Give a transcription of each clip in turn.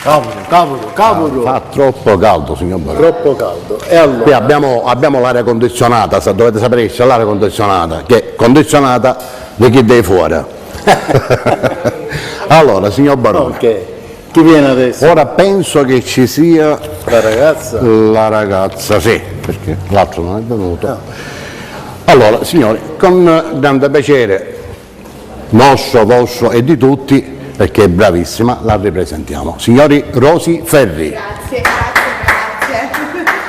Cavolo. Fa troppo caldo, signor Barone. Troppo caldo. E allora? Qui abbiamo l'aria condizionata, dovete sapere che c'è l'aria condizionata, che è condizionata di chi deve fuori. Allora, signor Barone, Ok. Chi viene adesso? ora penso che ci sia La ragazza? la ragazza, sì, perché l'altro non è venuto. Allora, signori, con grande piacere nostro, vostro e di tutti, perché è bravissima, la ripresentiamo. Signori Rosy Ferri. Grazie.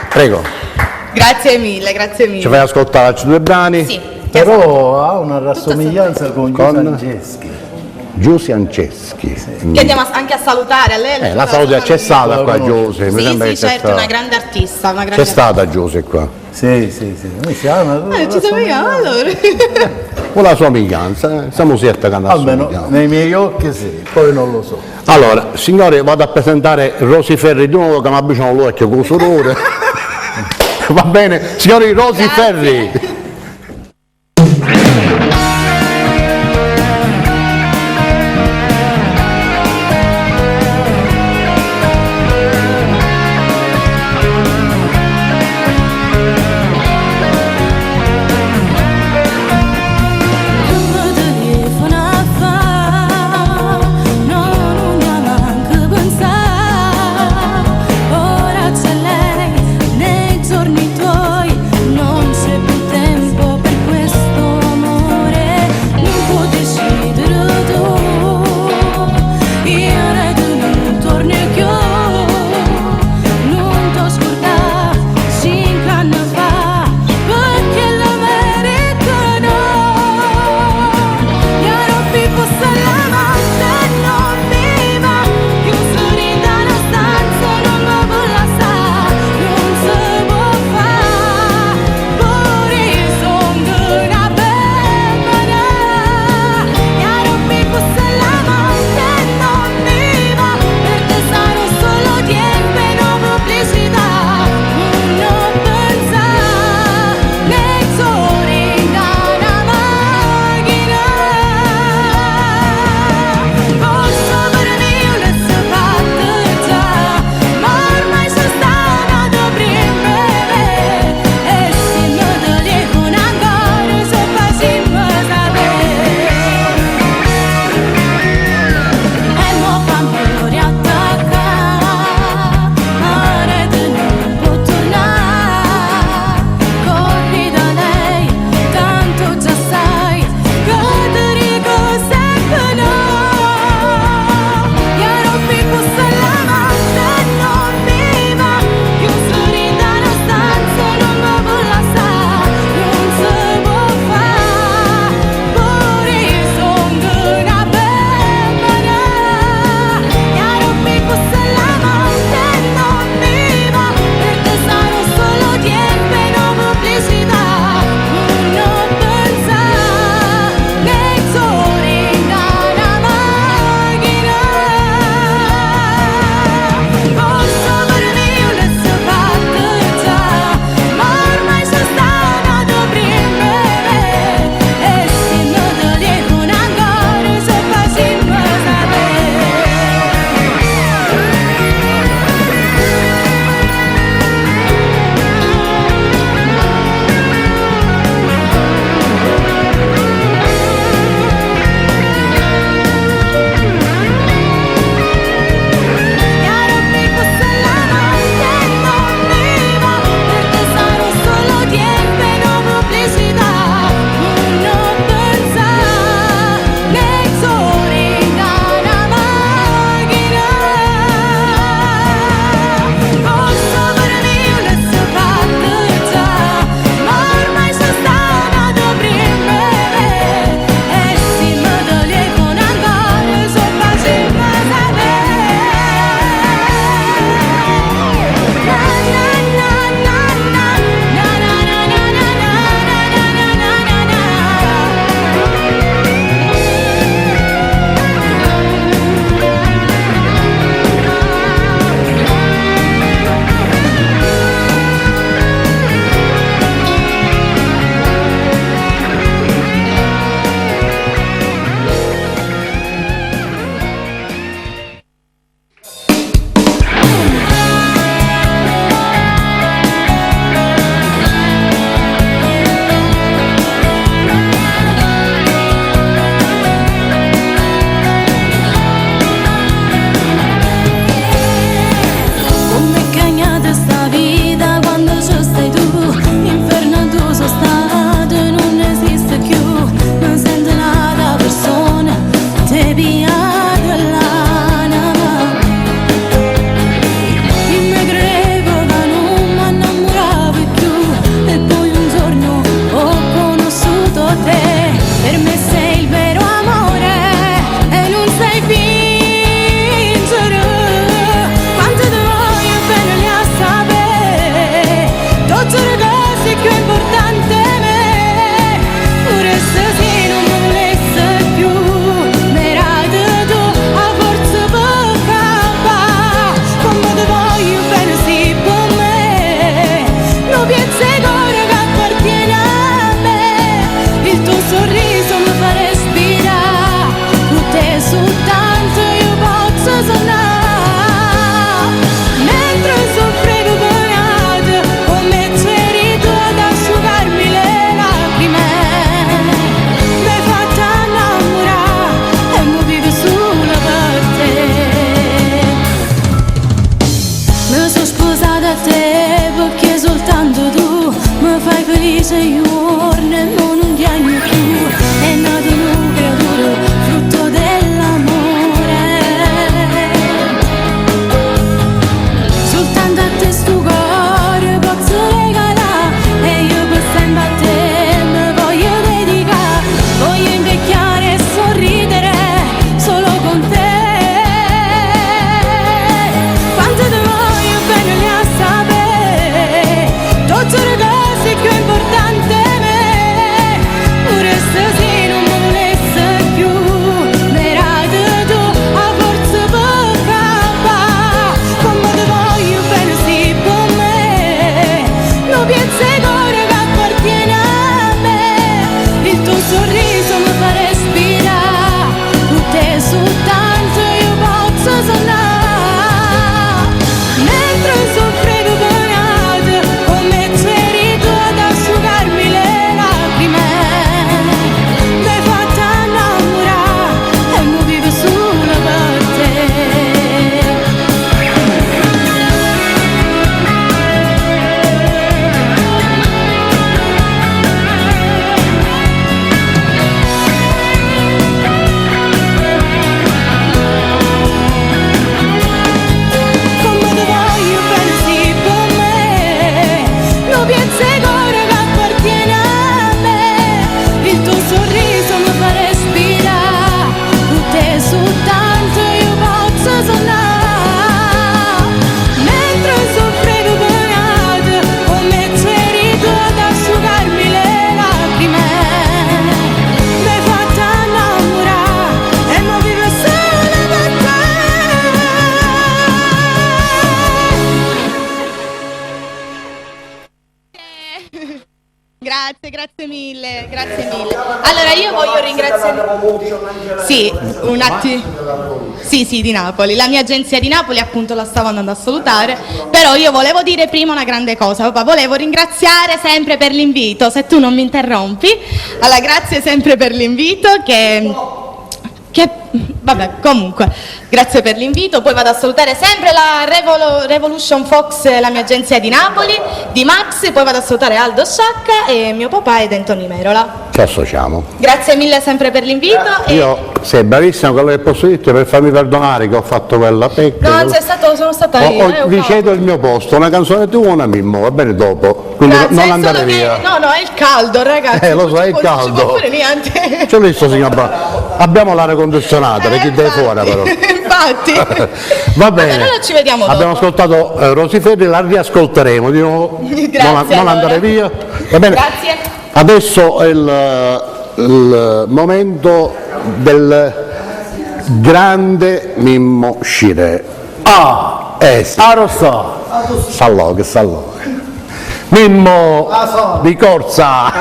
Prego, Grazie mille. ci fai ascoltare altri due brani? Sì. Però ha una rassomiglianza con Con- Franceschi. Giussi Anceschi. Che andiamo anche a salutare a lei. La saluti, c'è stata qua Giussi, mi sembra che Sì, c'è certo, stata. una grande artista. Una grande C'è stata Giussi qua, Sì. Noi siamo una ci troviamo allora. con la somiglianza, siamo siete che hanno almeno assomigliato. nei miei occhi sì, poi non lo so. Allora, signori, vado a presentare Rosy Ferri di nuovo che mi avvicino l'occhio con sudore. Va bene, signori Rosy Grazie. Ferri. Ora c'è lei nei giorni tuoi, non c'è più tempo. a te perché soltanto tu mi fai felice io e non un piano più. È nato un creatura frutto dell'amore. Soltanto a te sto cuore posso regalare e io per sempre a te mi voglio dedicare. Voglio invecchiare e sorridere solo con te. Quanto ti voglio bene le a sapere, tutte le cose più importanti per me. Pure se non mi volesse più, mirate tu a forza per campare. Come ti voglio bene sì per me, non pensi ancora che appartiene a me. Il tuo sorriso mi fa respirare, con te soltanto io posso suonare. Mentre soffrivo pagate, come c'eri tu ad asciugarmi le lacrime. Mi hai fatta innamorare e mo vivo solo per te. Come ti voglio bene sì per me, non pensi ancora che appartiene a me. Il tuo sorriso mi fa respirare, con te soltanto io posso suonare. Mentre soffrivo pagate, come c'eri tu ad asciugarmi le lacrime. Mi hai fatta innamorare e mo vivo solo per te. Grazie mille, grazie mille. Allora io voglio ringraziare. Sì, un attimo. Sì, di Napoli. La mia agenzia di Napoli appunto la stavo andando a salutare, però io volevo dire prima una grande cosa, papà, volevo ringraziare sempre per l'invito, se tu non mi interrompi. Allora, grazie sempre per l'invito vabbè, comunque, grazie per l'invito. Poi vado a salutare sempre la Revolution Fox, la mia agenzia di Napoli, di Max. Poi vado a salutare Aldo Sciacca e mio papà ed Antonio Merola. Ci associamo. Grazie mille sempre per l'invito. Io sei bravissima, quello che posso dirti per farmi perdonare che ho fatto quella pecca. No, sono stata io. Vi cedo il mio posto, una canzone tua, una Mimmo, va bene dopo. Quindi Grazie, non è andare solo che- via. No, è il caldo, ragazzi. Lo so, è il Non ci caldo. può fare niente. Ci ho visto, signor abbiamo l'aria condizionata, perché dai fuori però. Infatti. Va bene. Allora ci vediamo dopo. Abbiamo ascoltato Rosy Ferri, la riascolteremo di nuovo. Grazie, non andare allora. via. Va bene. Grazie. Adesso è il momento del grande Mimmo Scire. Sì. Lo so. Sallò. Mimmo di corsa.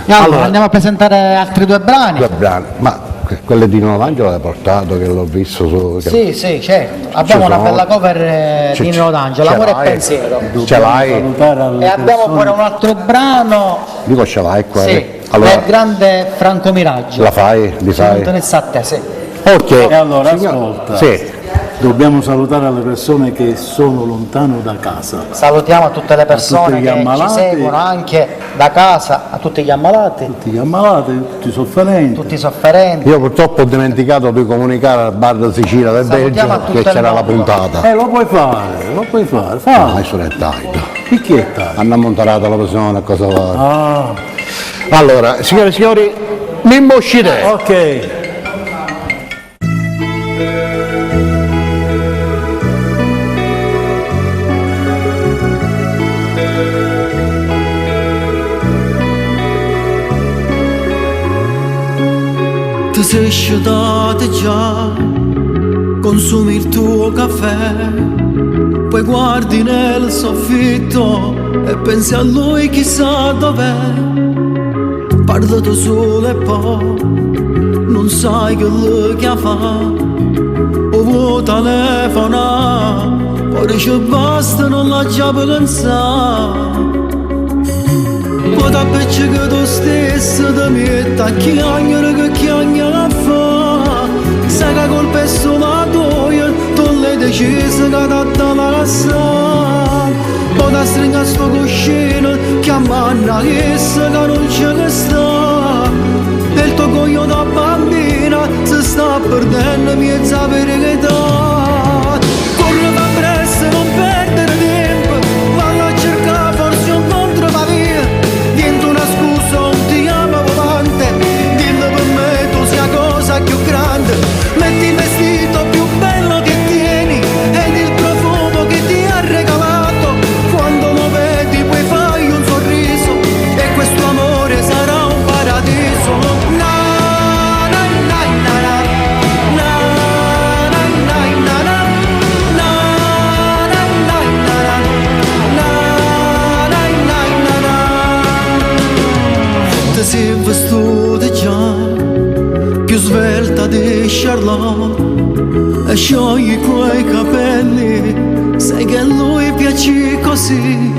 Allora, andiamo a presentare altri due brani. Due brani. Ma quelle di Nino D'Angelo l'hai portato, che l'ho visto su. Sì, certo. Abbiamo una sono- bella cover di Nino D'Angelo, Ce Amore e l'hai? pensiero. Ce l'hai? Salutare alle E abbiamo persone. pure un altro brano, Dico ce l'hai qua. sì, Allora, del grande Franco Miraggio. la fai? Li Se fai? non tenesse a te, sì. Ok. E allora Signor- ascolta. Sì. Dobbiamo salutare le persone che sono lontano da casa. Salutiamo tutte le persone tutti gli che ci ammalati. seguono anche da casa, a tutti gli ammalati, Tutti gli ammalati, tutti i sofferenti. tutti i sofferenti. Io purtroppo ho dimenticato di comunicare al bar di Sicilia del Salutiamo a Belgio tutto che il c'era la mondo. puntata. Lo puoi fare, No, fa. nessuno è tardi. Picchietta. Hanno ammontato la persona, cosa fa? Ah, Allora, signore e signori, Mimmo Scire. ok. Ti sei sciutato già, consumi il tuo caffè, poi guardi nel soffitto e pensi a lui chissà dov'è. Parla tu solo e poi non sai che lui che fa, o vuoi telefona, poi ci basta non la già pensare. Poi da pecce che tu stesso ti metti a chiagnere che chiagnere fa. Sai che colpa è solo tua, tu le deciso che t'ha la cassa. Poi da stringa sto cuscino, chiamando chissà che non c'è che sta. E il tuo coglio da bambina si sta perdendo mezza verità. Corre va presto, non perdere tempo, valla a cercare forse un incontro va via. Viento una scusa, non ti amo volante, dillo per me tu sia cosa più grande. Metti il vestito più bello che tieni ed il profumo che ti ha regalato. Quando lo vedi poi fai un sorriso e questo amore sarà un paradiso. Ti sei vestuta già più svelta di Charlotte e sciogli quei capelli, sai che a lui piaci così.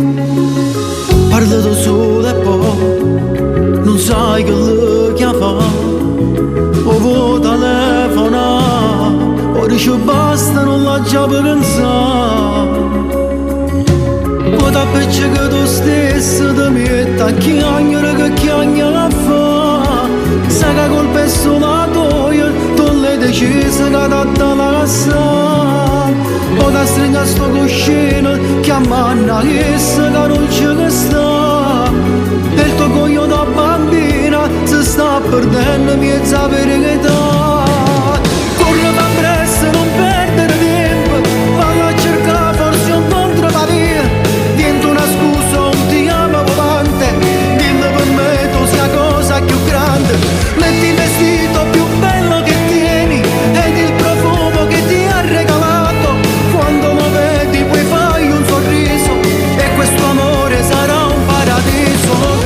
Parla da solo e poi non sai che lui chiama, o vuoi telefonare, ora ci basta, non la già pensare. O da pecce che tu stesso ti metti a chiagnere che chiagna fa. Sai che colpa è solo tua, tu l'hai deciso che t'ha la cassa. O da stringa sto cuscino, chiamando chissà che non c'è che sta. E il tuo coglio da bambina si sta perdendo mezza verità. Corre va presto, non perdere tempo, valla a cercare forse un incontro va via. Diventa una scusa, non ti amo volante, dillo per me tu sia cosa più grande. Metti il vestito più bello che tieni ed il profumo che ti ha regalato. Quando lo vedi poi fai un sorriso e questo amore sarà un paradiso.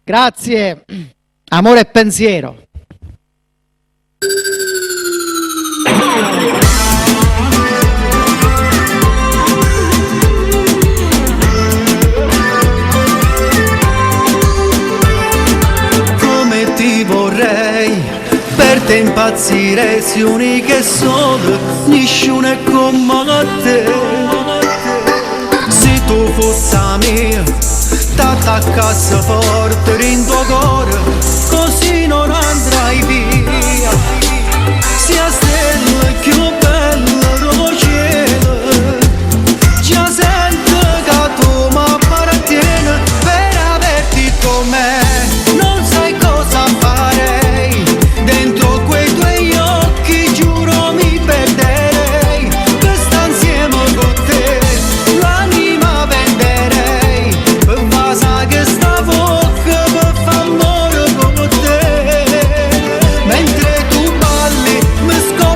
Grazie. Amore e pensiero. Come ti vorrei, per te impazzire, si unica e solo, nessuno è come te. Se tu fossi mia, t'attaccassi forte in tuo cuore, così non andrai via. Sia stella più bella dello cielo, già sento che tu mi appartieni. Per averti con me non sai cosa farei, dentro quei tuoi occhi giuro mi perderei. Per sta insieme con te l'anima venderei, per basa che sta bocca per fa amore con te. Mentre tu balli mi scopri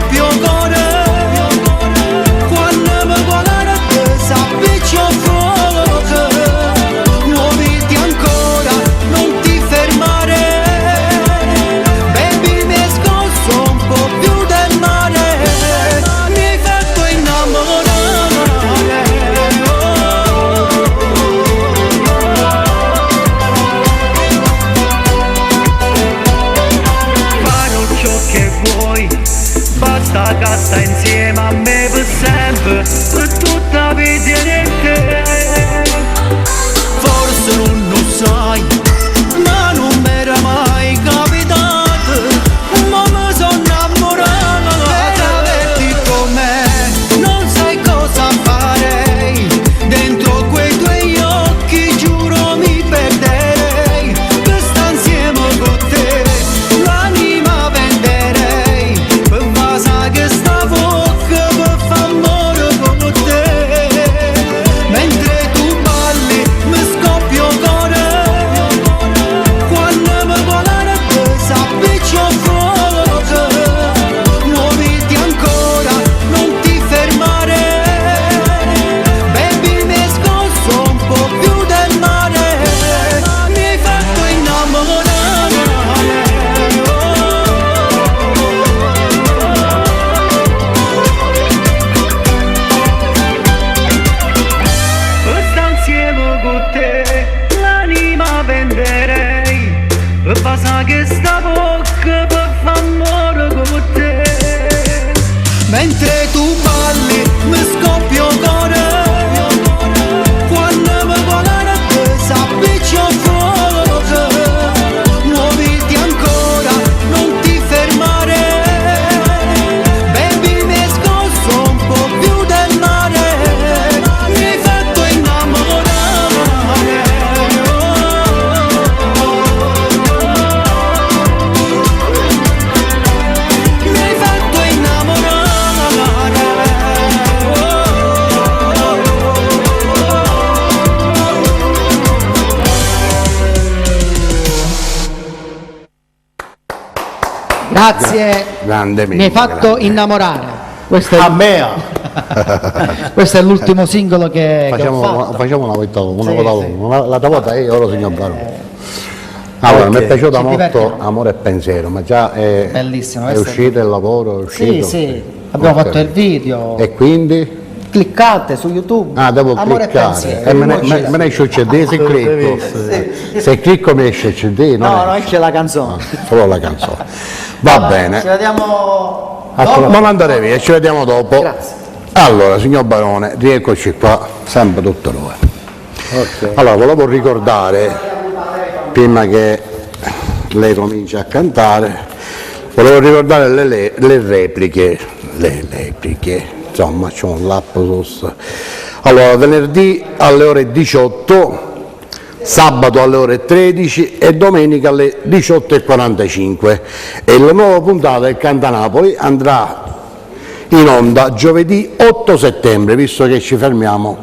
Grazie, Grande mi hai fatto grande. innamorare. Questo è, A me. questo è l'ultimo singolo che ho fatto. Facciamo una volta, Sì. l'altra volta io ero signor Barone. Allora, mi è piaciuta Ci molto divertiamo. Amore e Pensiero, ma già Bellissimo, è questo è- uscito il lavoro? È Sì, uscito? sì, abbiamo Ok. fatto il video. E quindi? Cliccate su YouTube. Ah, devo Amore cliccare. pensiero. E me ne esce il CD se clicco. Se clicco mi esce il CD, no? No, c'è la canzone. Solo la canzone. Va bene. Ci vediamo Non andare via, ci vediamo dopo. Grazie. Allora, signor Barone, rieccoci qua, sempre tutto noi. Allora, volevo ricordare, prima che lei comincia a cantare, volevo ricordare le repliche, insomma, c'è un lapsus. Allora, venerdì alle ore 18, sabato alle ore 13 e domenica alle 18:45. E la nuova puntata del Cantanapoli andrà in onda giovedì 8 settembre, visto che ci fermiamo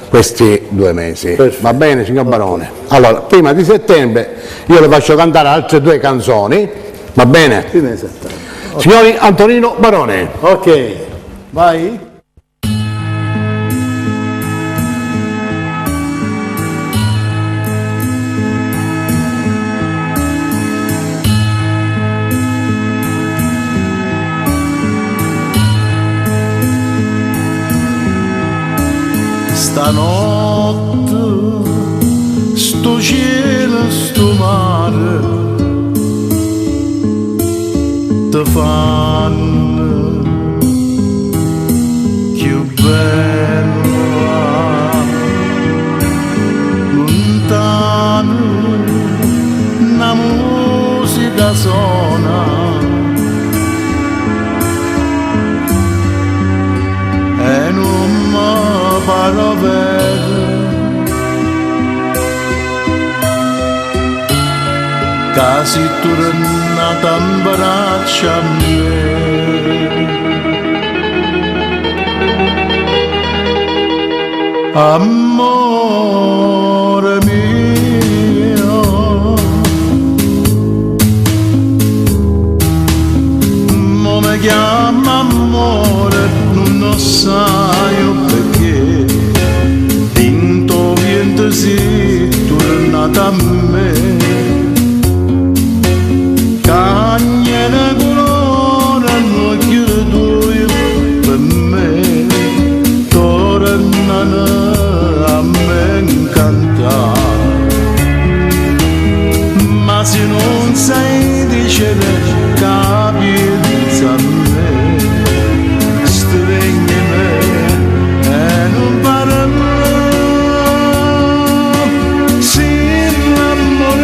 questi 2 mesi. Perfetto. Va bene, signor Barone? Allora, prima di settembre io le faccio cantare altre 2 canzoni, va bene? Fine settembre. Signori Antonino Barone. Ok, vai. Stanotte sto cielo, sto mare ti fanno più bella, lontano una musica suona e non mi parlo vero, casi tornata in braccio a me. Amore mio, mo mi chiama amore, non lo sai perché, vinto viento si tornata a me. Cagnere colore non chiudo io per me, tornano a me incantare. Ma se non sai dicere capisci a me, stringi me e non parlo, sì l'amore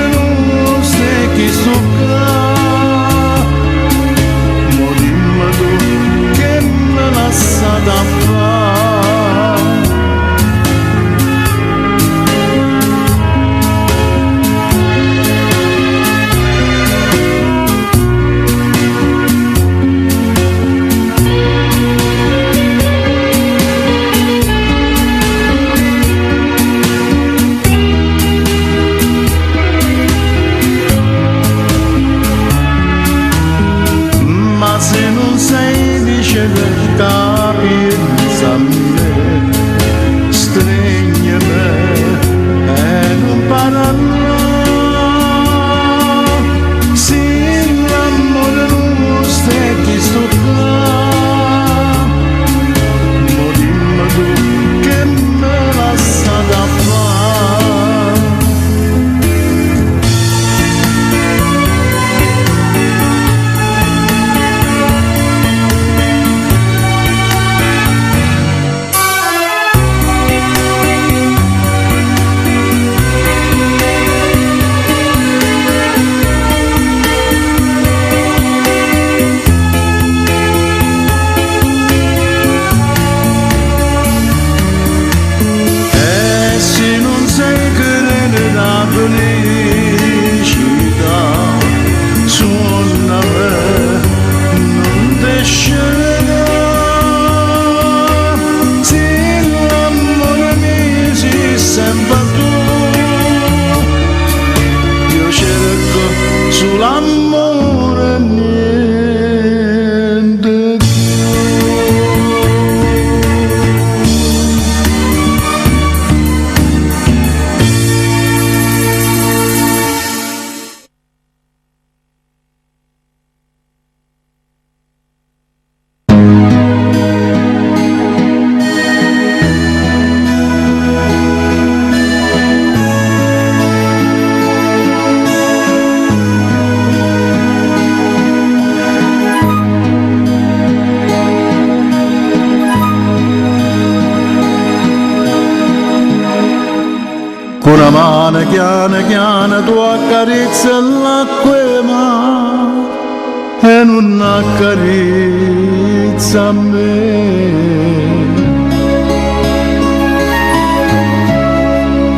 con una mano chiana chiana tu accarezza l'acqua ma e non accarezza me.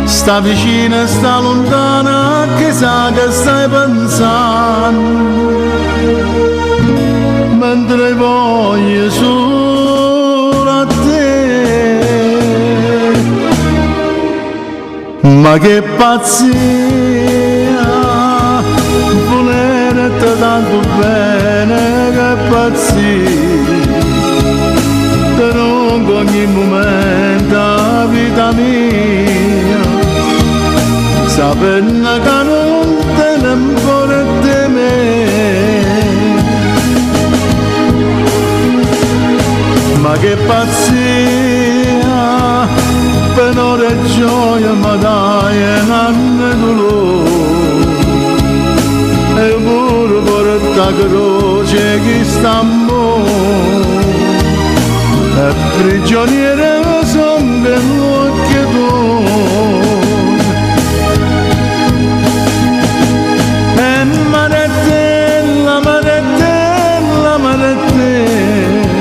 Sta vicina, sta lontana, che sa che stai pensando, mentre voglio solo a te. Ma che pazzia, volerti tanto bene, che pazzia, te non ogni momento la vita mia, sapendo che non te ne importa di me. Ma che pazzia, per ora e gioia mi dai un anno dolore, e pure per la croce che sta amore, e prigioniere sono dell'occhio tuo. E marettella, marettella, marettella,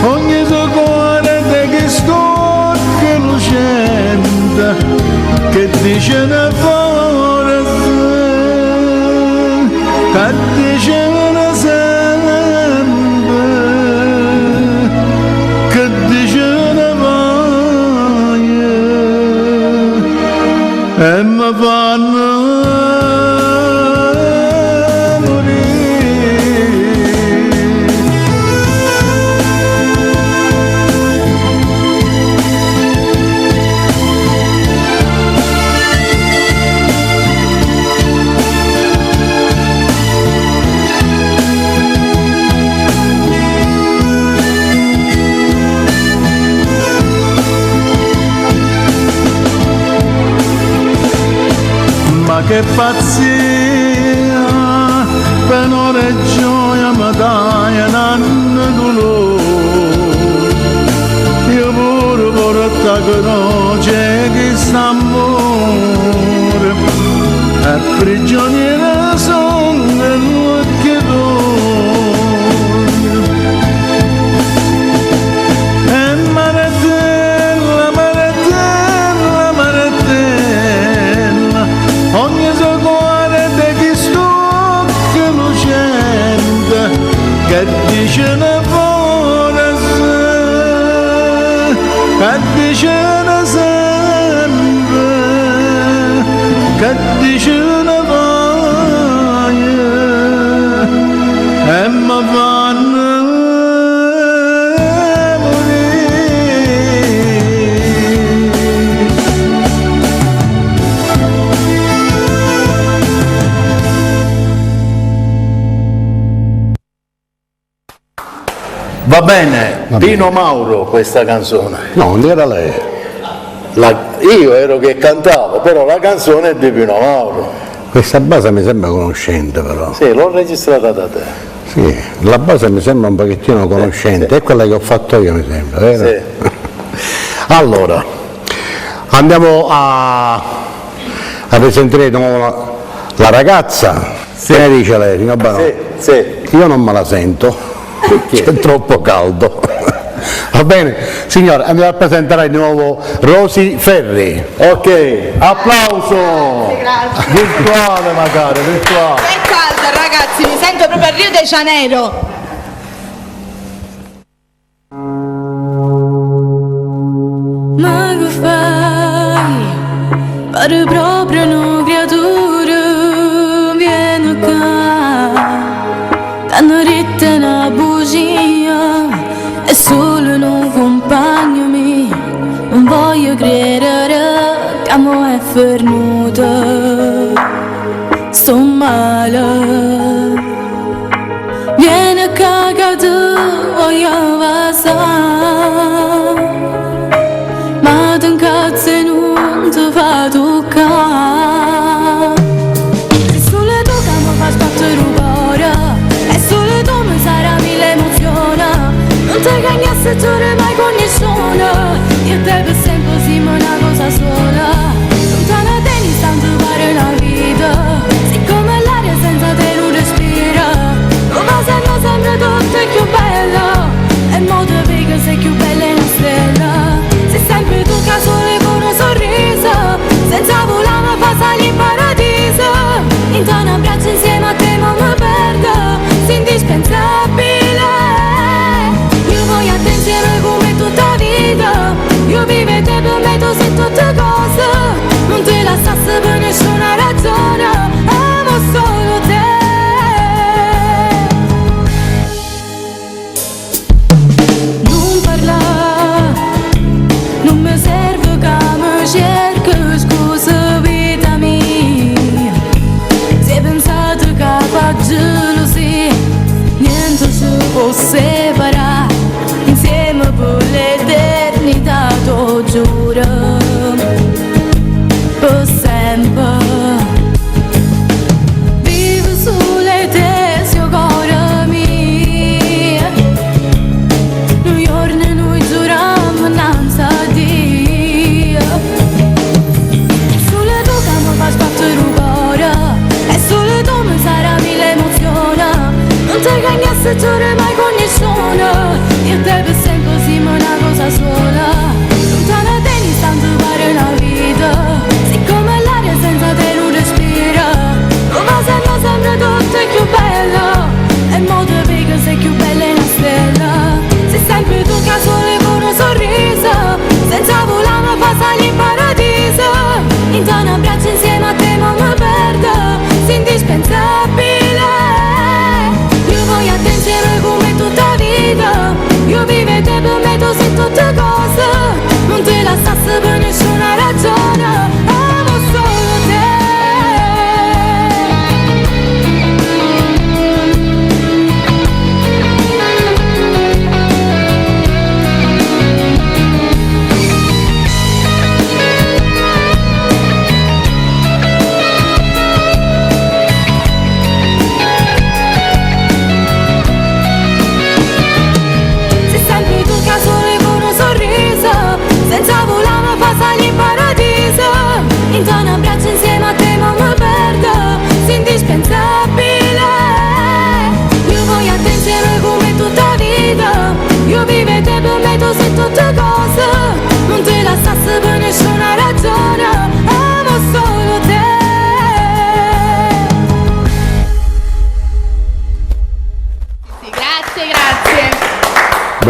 ogni suo cuore che scocca lucente, che dice ne forse, che dice ne sempre, che dice ne voglia, e mi fanno che pazzia, per ora e gioia mi dai un anno dolore, io pure porto la croce che sta amore, e prigioniera sono dell'occhio tuo. E marettella, marettella, marettella, ogni suo cuore che scocca lucente, che dice ne forse, che dice ne sempre, che dice ne voglia, e mi fanno Va bene, Pino Mauro questa canzone. No, non era lei. Io ero che cantavo, però la canzone è di Pino Mauro. Questa base mi sembra conoscente però. Sì, l'ho registrata da te. Sì, la base mi sembra un pochettino conoscente, sì. È quella che ho fatto io mi sembra, vero? Sì. Allora, andiamo a presentare la ragazza. Che ne dice lei, signor Barone? Sì, sì. Io non me la sento. C'è troppo caldo. Va bene, signore, andiamo a presentare di nuovo Rosy Ferri. Ok, applauso! Grazie. Virtuale magari, virtuale. È caldo ragazzi, mi sento proprio a Rio de Janeiro. Ma che fai? Pare proprio una creatura, vieni qua, t'hanno detto una bugia, è solo un compagno mio, non voglio credere che mo è fernuto, sto male, vieni qua che tu voglio passare, ma ti incazzo e non ti fa toccare. È solo tu che mi fa sbattere il cuore, è solo tu mi sarà mille emozioni, non ti cagnasse tu mai con nessuno, io te per sempre siamo una cosa sola,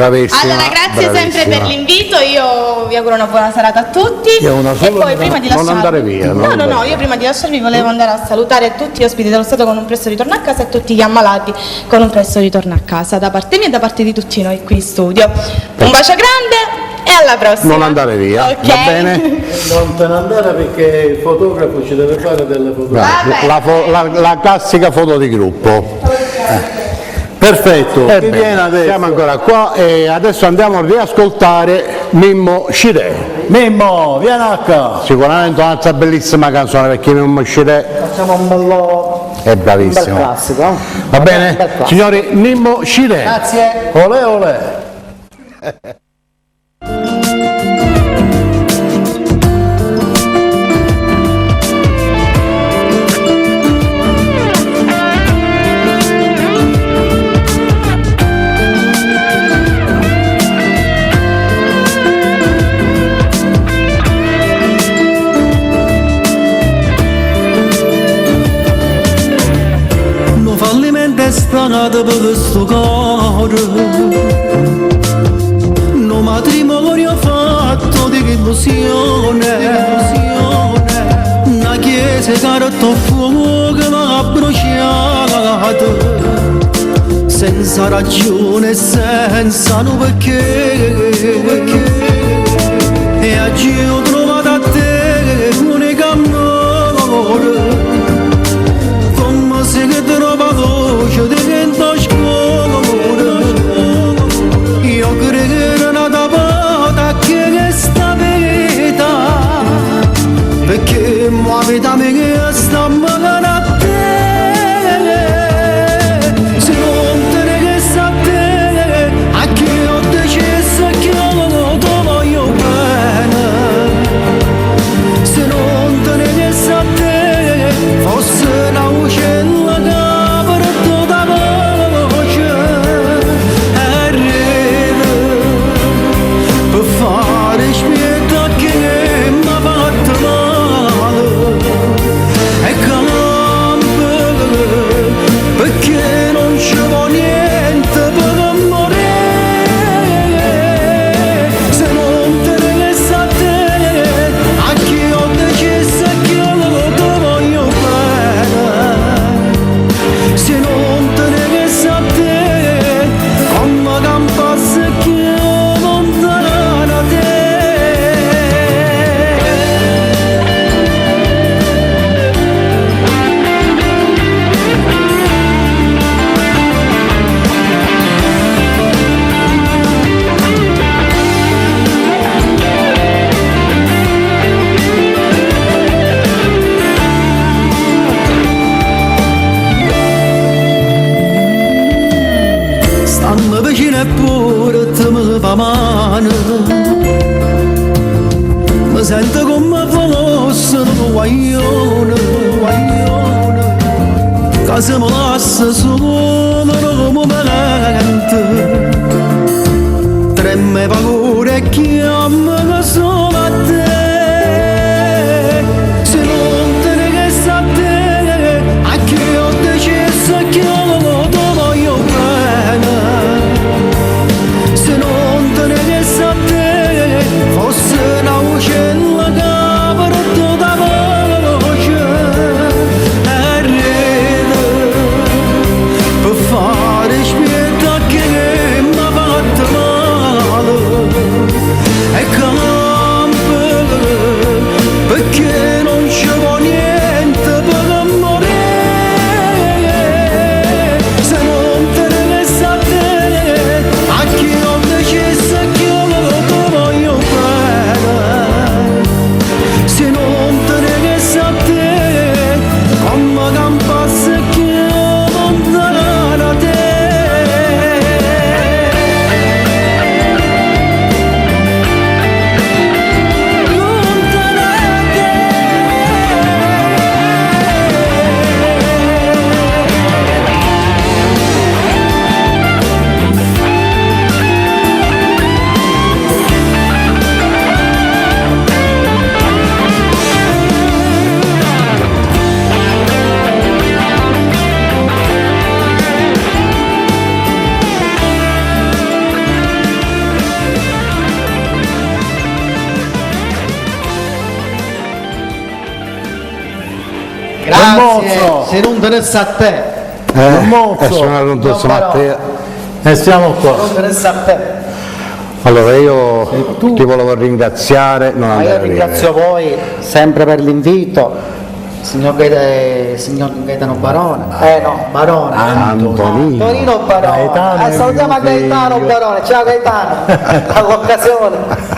Bravissima. Allora, grazie sempre per l'invito, io vi auguro una buona serata a tutti. Io una e sola- poi prima di non lasciarvi... andare via, non No, no, andare no, io prima di lasciarvi volevo andare a salutare tutti gli ospiti dello Stato con un presto ritorno a casa e tutti gli ammalati con un presto ritorno a casa, da parte mia e da parte di tutti noi qui in studio. Un bacio grande e alla prossima. Non andare via, Ok. va bene? Non te ne andare perché il fotografo ci deve fare delle fotografie. Vabbè. La classica foto di gruppo. Perfetto, chi Bene, viene adesso? siamo ancora qua e adesso andiamo a riascoltare Mimmo Scirè. Mimmo, vieni qua. Sicuramente un'altra bellissima canzone perché Mimmo Scirè Facciamo un bello è bravissimo. classico. Va Un bene? bel classico. Signori, Mimmo Scirè. Grazie. Olè, olè. No fallimento è stato per questo cuore, no matrimonio fatto di illusione, una chiesa carta fuoco che va bruciata, senza ragione e senza un perché, e oggi ho trovato a te l'unico amore, come se che trova voce di vento scuro. Io credo che era nata volta che sta vita, perché la vita mia sta male a te. Se non te ne sta a te, a chi ho deciso che io ti voglio bene. Se non te ne sta a te, forse la uccella che per tutta voce è rete per fare spietta che mi ha fatto male e campa perché non ci vuole niente per morire. Se non te ne sta a te, a chi ho deciso che io ti voglio bene. Se non te ne sta a te, come campasse che io lontana da te. Stanno vicino e pure te mi fa male, mi sento come fosse un guaglione, che se mi lascia solo un momento, tremme paura e chiama solo a te. Se non te ne sta a te, a chi ho deciso che io ti voglio bene. Se non te ne sta a te, forse la uccella che per tutta voce è rete per fare spietta che mi ha fatto male Grazie, se non interessa a te. sono addosso Matteo. E siamo qua. Non interessa a te. Allora io ti volevo ringraziare, non Ma andare io a ringrazio voi sempre per l'invito, signor Gaetano Barone. No, Barone. Antonino Barone. Gaetano Salutiamo a è mio Gaetano figlio. Barone. Ciao Gaetano. All'occasione.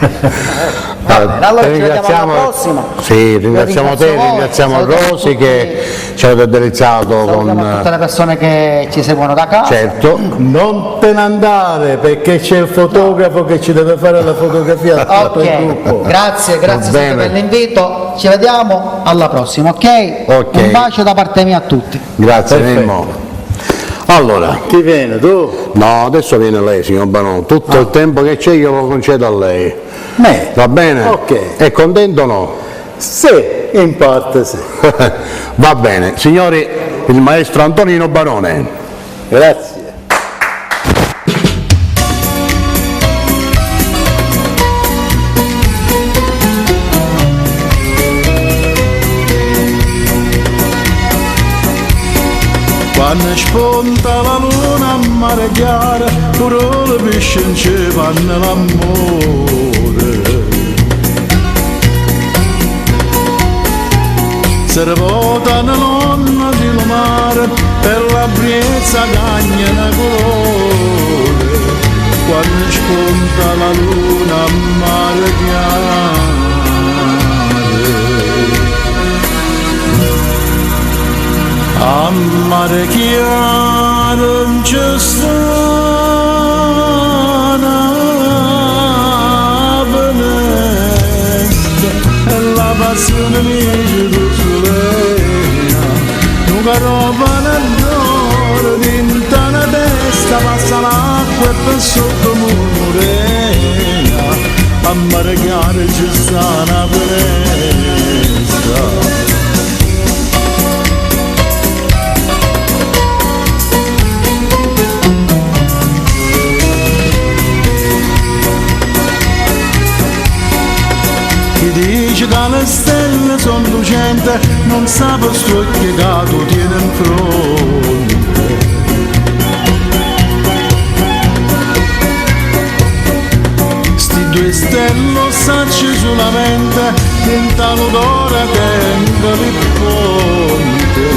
Allora ci vediamo alla prossima. Sì, ringraziamo Io te, ringrazio voi, ringraziamo salutiamo Rosi tutti. che ci avete deliziato Salutiamo tutte con... le persone che ci seguono da casa. Certo, Non te ne andare perché c'è il fotografo che ci deve fare la fotografia a tutto il Ok, gruppo. grazie sempre bene. per l'invito. Ci vediamo alla prossima, ok? Ok. Un bacio da parte mia a tutti. grazie Perfetto. Nemmo. Allora, Chi viene? Tu? no, adesso viene lei signor Banon, tutto il tempo che c'è io lo concedo a lei. Me. Va bene? Ok. È contento o no? Sì, in parte sì. Va bene, signori, il maestro Antonino Barone. Grazie. Quando spunta la luna a mare chiaro, pure le pesci non ci fanno l'amore. Se votano nonna di mare, per la brezza cagna una colore. Quando spunta la luna a mare chiaro. A mare chiaro non c'è sta una venestra e la passione mi giudica non roba nel cuore dinta una testa passa l'acqua e per sotto murmura a mare chiaro c'è sta una venestra. Chi dice che le stelle sono lucenti non sa per sto che tu tieni in fronte. Sti due stelle lo sacci solamente in l'odore che entra il ponte.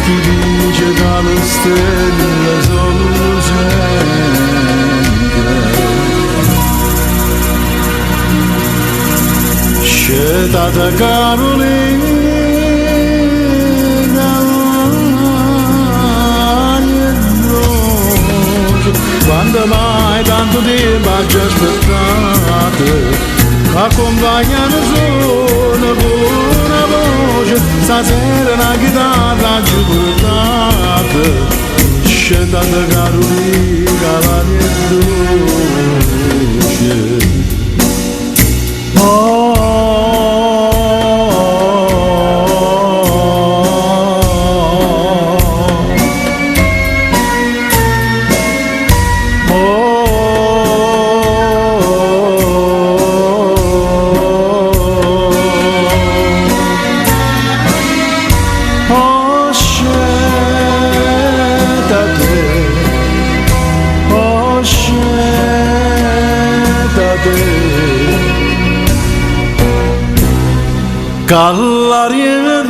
Chi dice che le stelle sono lucenti Scelta Carolina quando mai tanto tempo ci aspettate accompagnano solo con una voce stasera una chitarra ci portate scelta Carolina la mia dolce. Callaria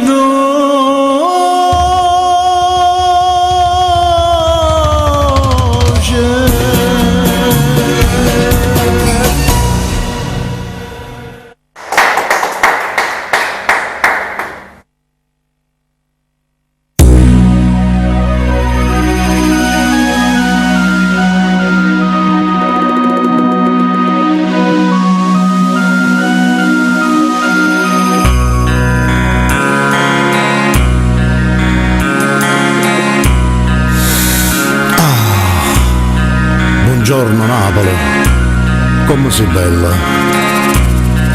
Buongiorno Napoli, come sei bella.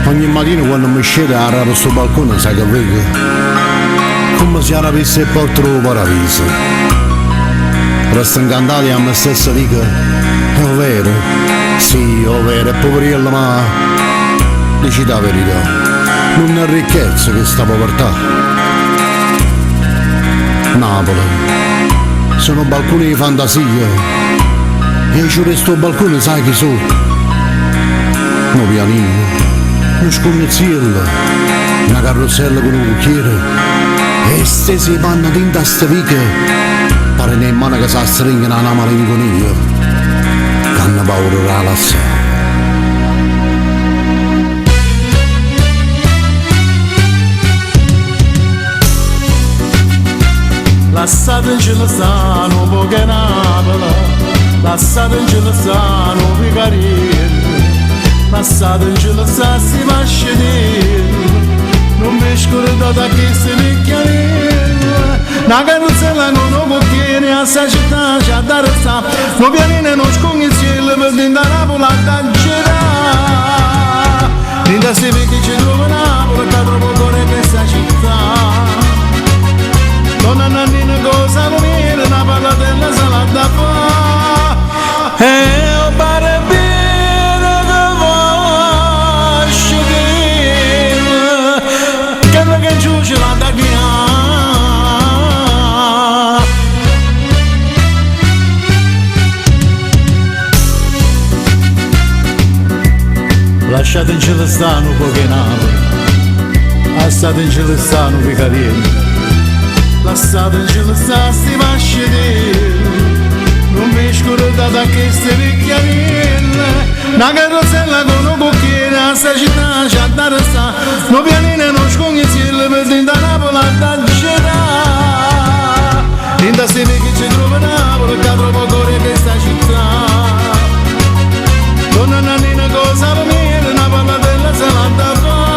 Ogni mattina quando mi scende a raro sto balcone sai che vedi? Come se avesse il porto del paradiso. Resto incantati a me stessa dico, è vero? Sì, è vero, è poverello ma dici la verità. Non è ricchezza che sta povertà. Napoli, sono balconi di fantasia, e ci resto balcone sai chi sono? Un pianino, uno scommeziello, una carrozzella con un cucchiere, e stesi panna tinta a staviche, pare nemmeno che si stringono una malinconia, che hanno paura da lassare. Lasciate in Celestano, poche Napoli, lasciate in Celestano, Picarino, lasciate in Celestano, si va a scedere, non mi scordate che si picchiarino, una carrozzella con un cucchiere, a sta città c'è da restare, non pianine non scoglie il cielo, per dentro Napoli a girare, dentro si vede che ci trova Napoli, che troppo cuore questa città. Donna Nannina cosa venire, una patatella salata fa. E o pare bene che va scedere, che giù ce l'ha da chiamare. Lasciate in Celestano poche Napoli, lasciate in Celestano Picarino. Lasciate in Celestano si va a scedere, non mi scordate che ste vecchiarelle, una carrozzella con un cucchiere, a sta città c'è da restare, non pianine non scoglie il cielo, per dentro Napoli a girare, dentro si vede che ci trova Napoli, che troppo cuore questa città, donna Nannina cosa per me, una patatella salata fa.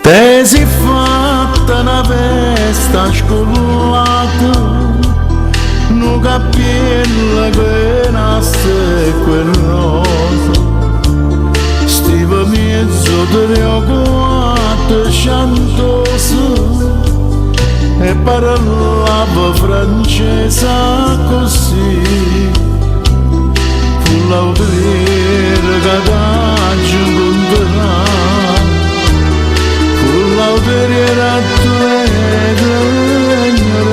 Te si fatta una festa scollata, un cappello che nasce e quel rosa, stiva mezzo preoccupato sciantoso e parlava francese così, fu l'autriere che t'aggi incontrare. L'autoriera tua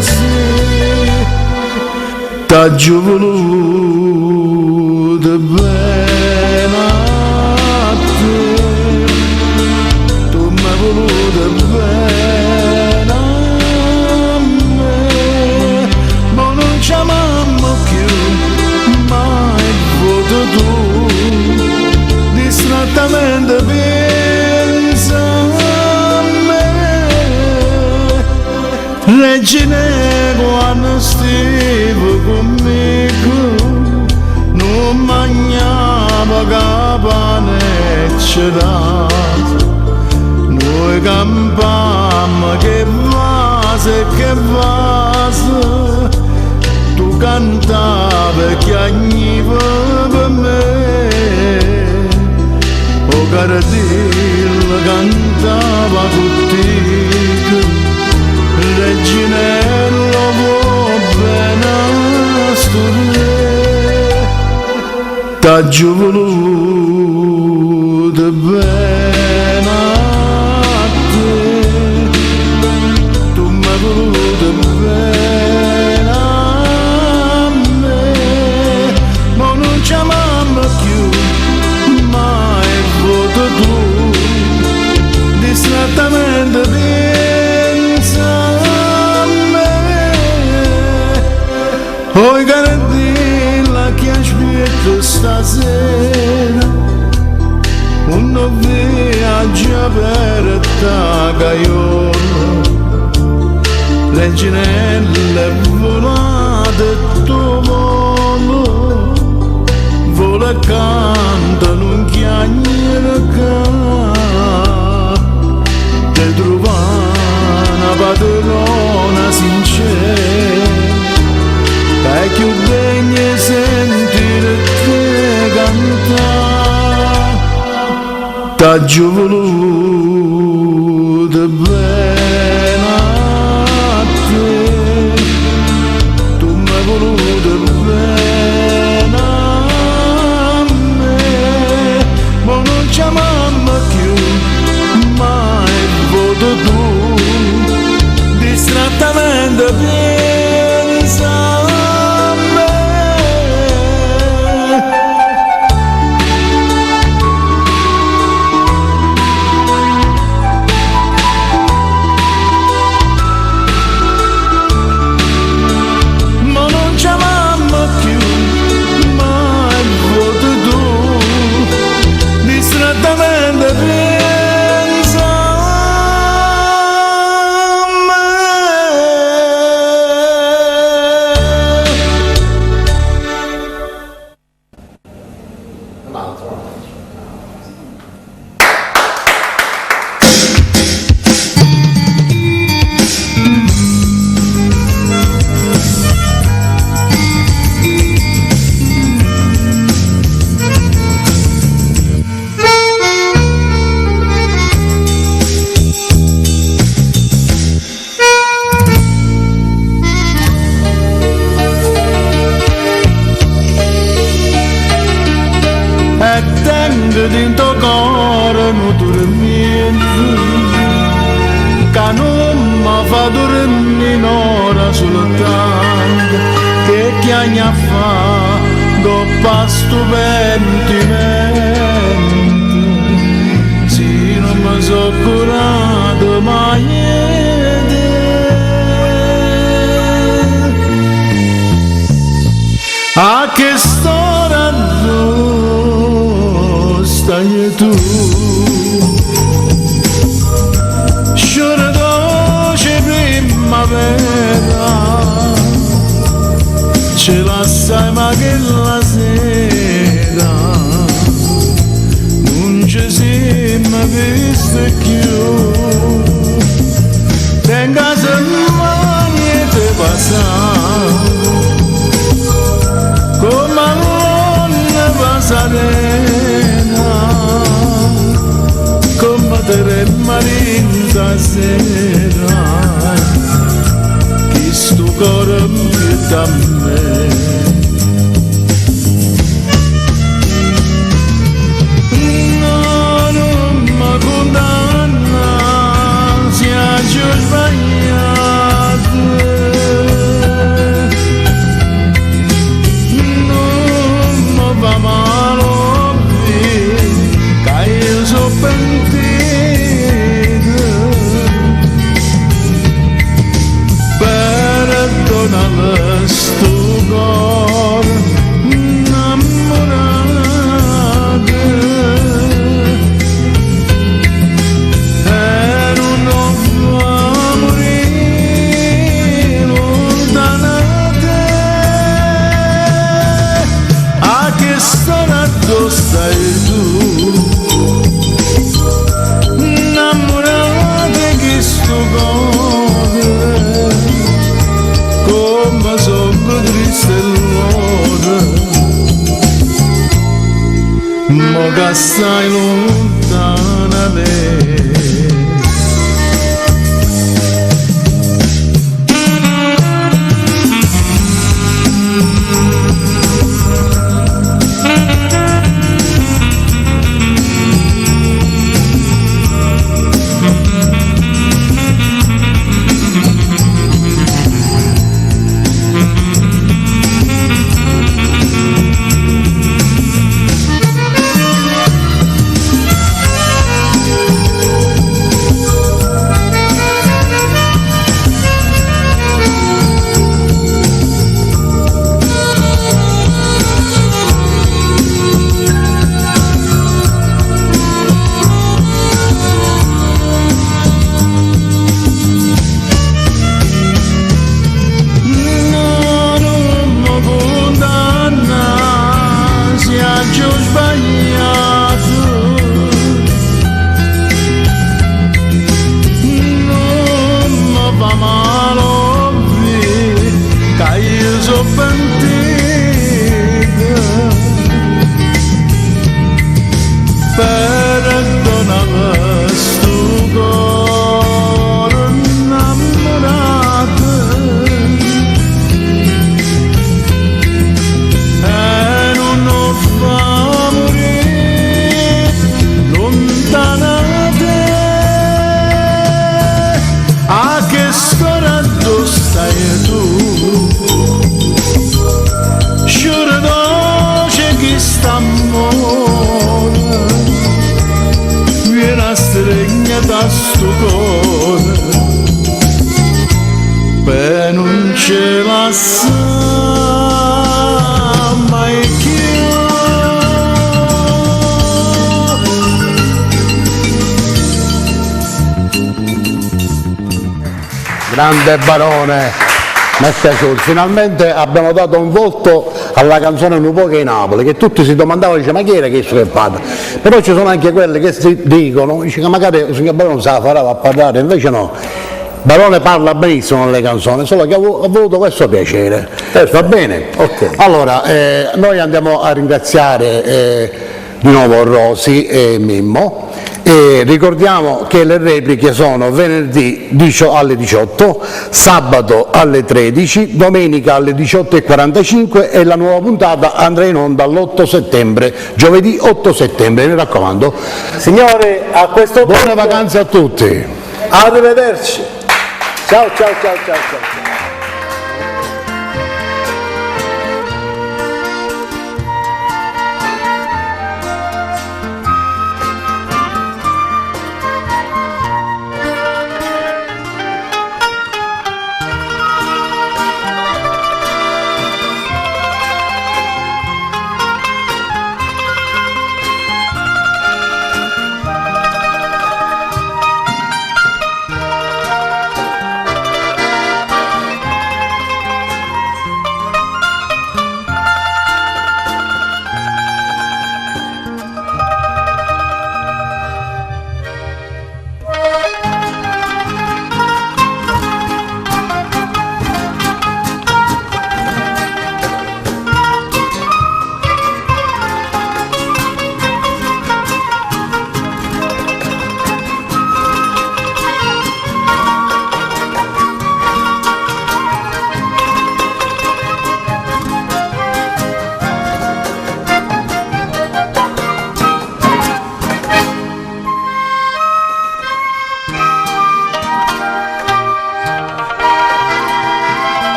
sì, t'aggi voluto bene a te, tu m'hai voluto bene a me, ma non ci amiamo più, mai voto tu, distrattamente pensa. Leggine quando stivo conmigo, non mangiava capane e celato, noi campammo che vase, tu cantavi che agniva per me, o Caradillo cantava contigo. Regginello vuoi bene a studiare, t'aggi voluto bene a te, tu m'hai voluto bene a me, ma non ci amiamo più, mai voto tu, distrattamente oi Caradilla che aspetto stasera, un via viaggia per Tagaiola, le ginelle volate tu volo, vola e cantano un chiagnere che te trova una padrona sincera, che è più degna sentire te cantare. T'ha giù voluto bene a te, tu m'hai voluto bene a me, ma non chiamammo più mai voto tu, distrattamente pensa a me. Ma non chiamammo più mai voto tu, distrattamente pensa a me. E tengo dentro cuore un dormito che non mi fa dormire un'ora soltanto, che chiagna fa coppa stupentimento, se non mi so curato mai te. A che storia stai tu, sciore dolce primavera, ce la sai ma che la sera non ci siamo visto più, tenga se mai te passa come una pasarena, come te marinza sera, chi sto cuore mi da me. No, non mi condanna, sia giù sbagliato, va male che io so pentito, perdonami sto cuore innamorato, e non fa morire lontana te. A che storia stai tu, innamorata che sto cuore, come sono triste l'ora, ma che stai lontana me. suonava sto cuore innamorato e non lo fa morire lontana te. A che scorato stai tu, giuro dolce che sta amore, viene a stringere da sto cuore, per non ce la sa mai più. Grande Barone, mi è piaciuto. Finalmente abbiamo dato un volto alla canzone Un po' che è Napoli, che tutti si domandavano, dice, ma chi era questo che parla? Però ci sono anche quelle che si dicono, dice, che magari il signor Barone se la farà a parlare, invece no. Barone parla benissimo nelle canzoni, solo che ho avuto questo piacere. Va bene? Ok. Allora, noi andiamo a ringraziare di nuovo Rosi e Mimmo. E ricordiamo che le repliche sono venerdì alle 18, sabato alle 13, domenica alle 18:45 e la nuova puntata andrà in onda l'8 settembre, giovedì 8 settembre, mi raccomando. Signore, a questo Buone punto, vacanze a tutti! arrivederci. Ciao ciao ciao ciao ciao.